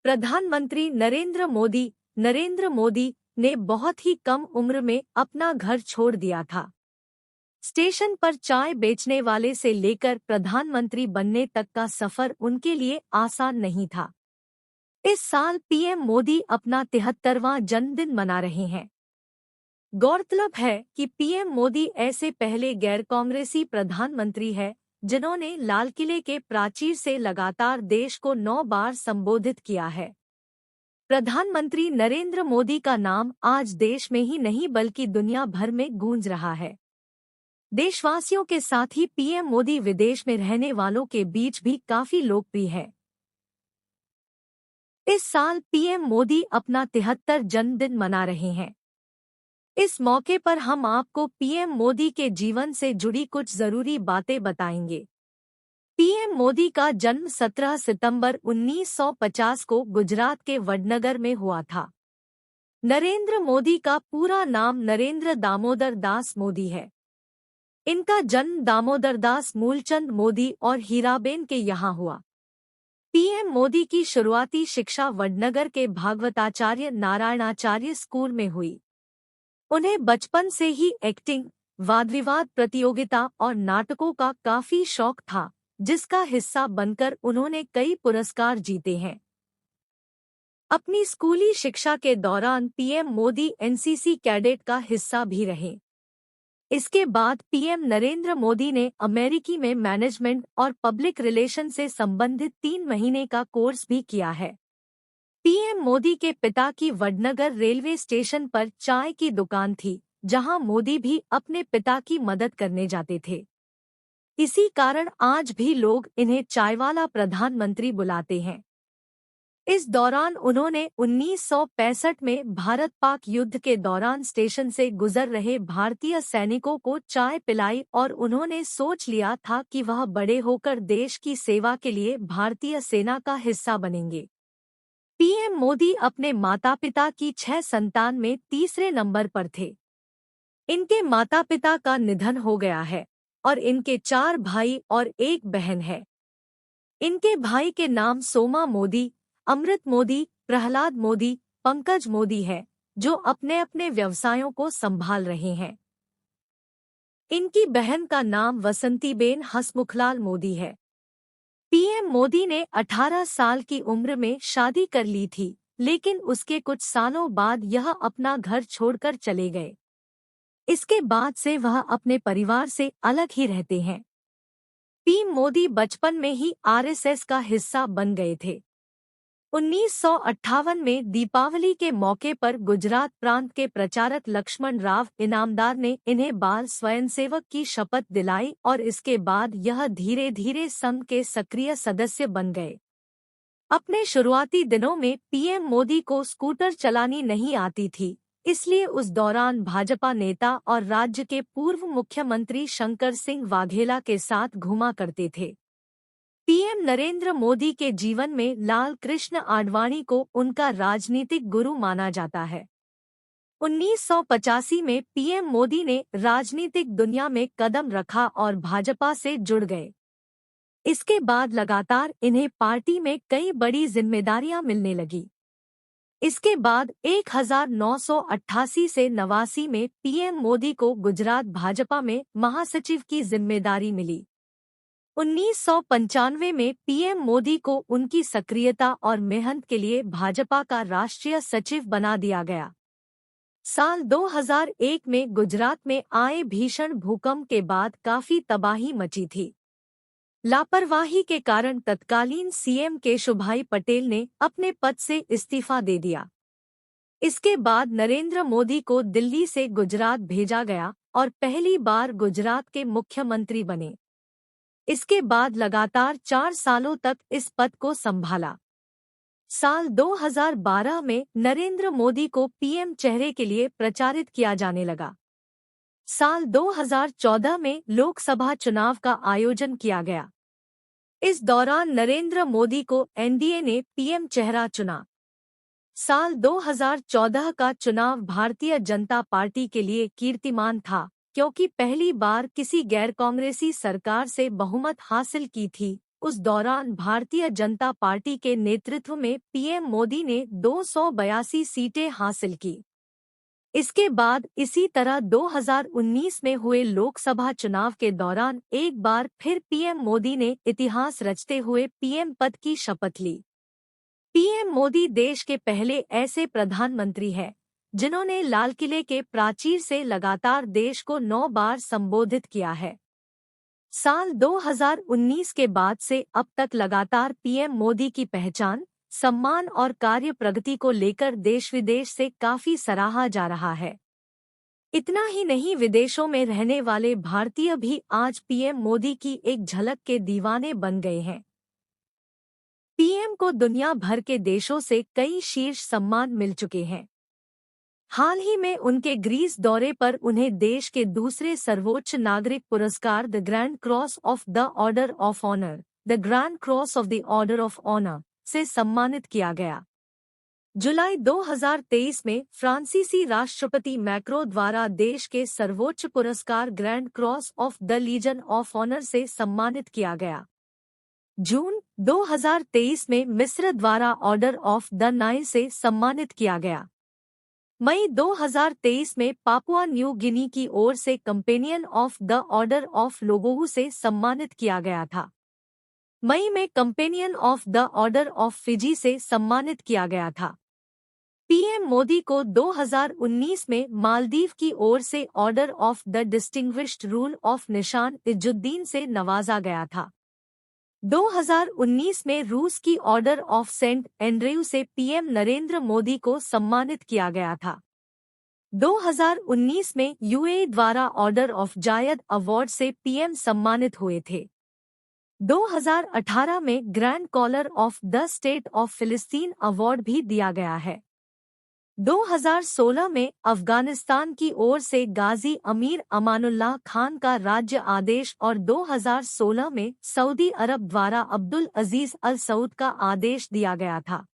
प्रधानमंत्री नरेंद्र मोदी ने बहुत ही कम उम्र में अपना घर छोड़ दिया था। स्टेशन पर चाय बेचने वाले से लेकर प्रधानमंत्री बनने तक का सफर उनके लिए आसान नहीं था। इस साल पीएम मोदी अपना 73वां जन्मदिन मना रहे हैं। गौरतलब है कि पीएम मोदी ऐसे पहले गैर कांग्रेसी प्रधानमंत्री हैं जिन्होंने लाल किले के प्राचीर से लगातार देश को 9 बार संबोधित किया है। प्रधानमंत्री नरेंद्र मोदी का नाम आज देश में ही नहीं बल्कि दुनिया भर में गूंज रहा है। देशवासियों के साथ ही पीएम मोदी विदेश में रहने वालों के बीच भी काफी लोकप्रिय है। इस साल पीएम मोदी अपना 73 जन्मदिन मना रहे हैं। इस मौके पर हम आपको पीएम मोदी के जीवन से जुड़ी कुछ जरूरी बातें बताएंगे। पीएम मोदी का जन्म 17 सितंबर 1950 को गुजरात के वडनगर में हुआ था। नरेंद्र मोदी का पूरा नाम नरेंद्र दामोदर दास मोदी है। इनका जन्म दामोदर दास मूलचंद मोदी और हीराबेन के यहाँ हुआ। पीएम मोदी की शुरुआती शिक्षा वडनगर के भागवताचार्य नारायणाचार्य स्कूल में हुई। उन्हें बचपन से ही एक्टिंग, वाद विवाद प्रतियोगिता और नाटकों का काफी शौक था, जिसका हिस्सा बनकर उन्होंने कई पुरस्कार जीते हैं। अपनी स्कूली शिक्षा के दौरान पीएम मोदी एनसीसी कैडेट का हिस्सा भी रहे। इसके बाद पीएम नरेंद्र मोदी ने अमेरिकी में मैनेजमेंट और पब्लिक रिलेशन से संबंधित 3 महीने का कोर्स भी किया है। पीएम मोदी के पिता की वडनगर रेलवे स्टेशन पर चाय की दुकान थी, जहां मोदी भी अपने पिता की मदद करने जाते थे। इसी कारण आज भी लोग इन्हें चायवाला प्रधानमंत्री बुलाते हैं। इस दौरान उन्होंने 1965 में भारत-पाक युद्ध के दौरान स्टेशन से गुजर रहे भारतीय सैनिकों को चाय पिलाई और उन्होंने सोच लिया था कि वह बड़े होकर देश की सेवा के लिए भारतीय सेना का हिस्सा बनेंगे। पीएम मोदी अपने माता-पिता की 6 संतान में तीसरे नंबर पर थे। इनके माता-पिता का निधन हो गया है और इनके 4 भाई और 1 बहन है। इनके भाई के नाम सोमा मोदी, अमृत मोदी, प्रहलाद मोदी, पंकज मोदी है, जो अपने अपने व्यवसायों को संभाल रहे हैं। इनकी बहन का नाम वसंतीबेन हसमुखलाल मोदी है। पीएम मोदी ने 18 साल की उम्र में शादी कर ली थी, लेकिन उसके कुछ सालों बाद यह अपना घर छोड़कर चले गए। इसके बाद से वह अपने परिवार से अलग ही रहते हैं। पीएम मोदी बचपन में ही आरएसएस का हिस्सा बन गए थे। 1958 में दीपावली के मौके पर गुजरात प्रांत के प्रचारक लक्ष्मण राव इनामदार ने इन्हें बाल स्वयंसेवक की शपथ दिलाई और इसके बाद यह धीरे धीरे संघ के सक्रिय सदस्य बन गए। अपने शुरुआती दिनों में पीएम मोदी को स्कूटर चलानी नहीं आती थी, इसलिए उस दौरान भाजपा नेता और राज्य के पूर्व मुख्यमंत्री शंकर सिंह वाघेला के साथ घूमा करते थे। पीएम नरेंद्र मोदी के जीवन में लाल कृष्ण आडवाणी को उनका राजनीतिक गुरु माना जाता है। 1985 में पीएम मोदी ने राजनीतिक दुनिया में कदम रखा और भाजपा से जुड़ गए। इसके बाद लगातार इन्हें पार्टी में कई बड़ी जिम्मेदारियां मिलने लगी। इसके बाद 1988 से 89 में पीएम मोदी को गुजरात भाजपा में महासचिव की जिम्मेदारी मिली। 1995 में पीएम मोदी को उनकी सक्रियता और मेहनत के लिए भाजपा का राष्ट्रीय सचिव बना दिया गया। साल 2001 में गुजरात में आए भीषण भूकंप के बाद काफी तबाही मची थी। लापरवाही के कारण तत्कालीन सीएम केशुभाई पटेल ने अपने पद से इस्तीफा दे दिया। इसके बाद नरेंद्र मोदी को दिल्ली से गुजरात भेजा गया और पहली बार गुजरात के मुख्यमंत्री बने। इसके बाद लगातार 4 सालों तक इस पद को संभाला। साल 2012 में नरेंद्र मोदी को पीएम चेहरे के लिए प्रचारित किया जाने लगा। साल 2014 में लोकसभा चुनाव का आयोजन किया गया। इस दौरान नरेंद्र मोदी को एनडीए ने पीएम चेहरा चुना। साल 2014 का चुनाव भारतीय जनता पार्टी के लिए कीर्तिमान था, क्योंकि पहली बार किसी गैर कांग्रेसी सरकार से बहुमत हासिल की थी। उस दौरान भारतीय जनता पार्टी के नेतृत्व में पीएम मोदी ने 282 सीटें हासिल की। इसके बाद इसी तरह 2019 में हुए लोकसभा चुनाव के दौरान एक बार फिर पीएम मोदी ने इतिहास रचते हुए पीएम पद की शपथ ली। पीएम मोदी देश के पहले ऐसे प्रधानमंत्री हैं जिन्होंने लाल किले के प्राचीर से लगातार देश को 9 बार संबोधित किया है। साल 2019 के बाद से अब तक लगातार पीएम मोदी की पहचान, सम्मान और कार्य प्रगति को लेकर देश विदेश से काफी सराहा जा रहा है। इतना ही नहीं, विदेशों में रहने वाले भारतीय भी आज पीएम मोदी की एक झलक के दीवाने बन गए हैं। पीएम को दुनिया भर के देशों से कई शीर्ष सम्मान मिल चुके हैं। हाल ही में उनके ग्रीस दौरे पर उन्हें देश के दूसरे सर्वोच्च नागरिक पुरस्कार the grand cross of the order of honour, the grand cross of the order of honour से सम्मानित किया गया। जुलाई 2023 में फ्रांसीसी राष्ट्रपति मैक्रो द्वारा देश के सर्वोच्च पुरस्कार grand cross of the legion of honour से सम्मानित किया गया। जून 2023 में मिस्र द्वारा ऑर्डर ऑफ द नाइल से सम्मानित किया गया। मई 2023 में पापुआ न्यू गिनी की ओर से companion of the order of लोगोहू से सम्मानित किया गया था। मई में companion of the order of Fiji से सम्मानित किया गया था। पीएम मोदी को 2019 में मालदीव की ओर से order of the distinguished rule of निशान इजुद्दीन से नवाजा गया था। 2019 में रूस की ऑर्डर ऑफ सेंट एंड्रयू से पीएम नरेंद्र मोदी को सम्मानित किया गया था। 2019 में यूएई द्वारा ऑर्डर ऑफ जायद अवार्ड से पीएम सम्मानित हुए थे। 2018 में grand collar of the state of फिलिस्तीन अवार्ड भी दिया गया है। 2016 में अफगानिस्तान की ओर से गाजी अमीर अमानुल्लाह खान का राज्य आदेश और 2016 में सऊदी अरब द्वारा अब्दुल अजीज अल सऊद का आदेश दिया गया था।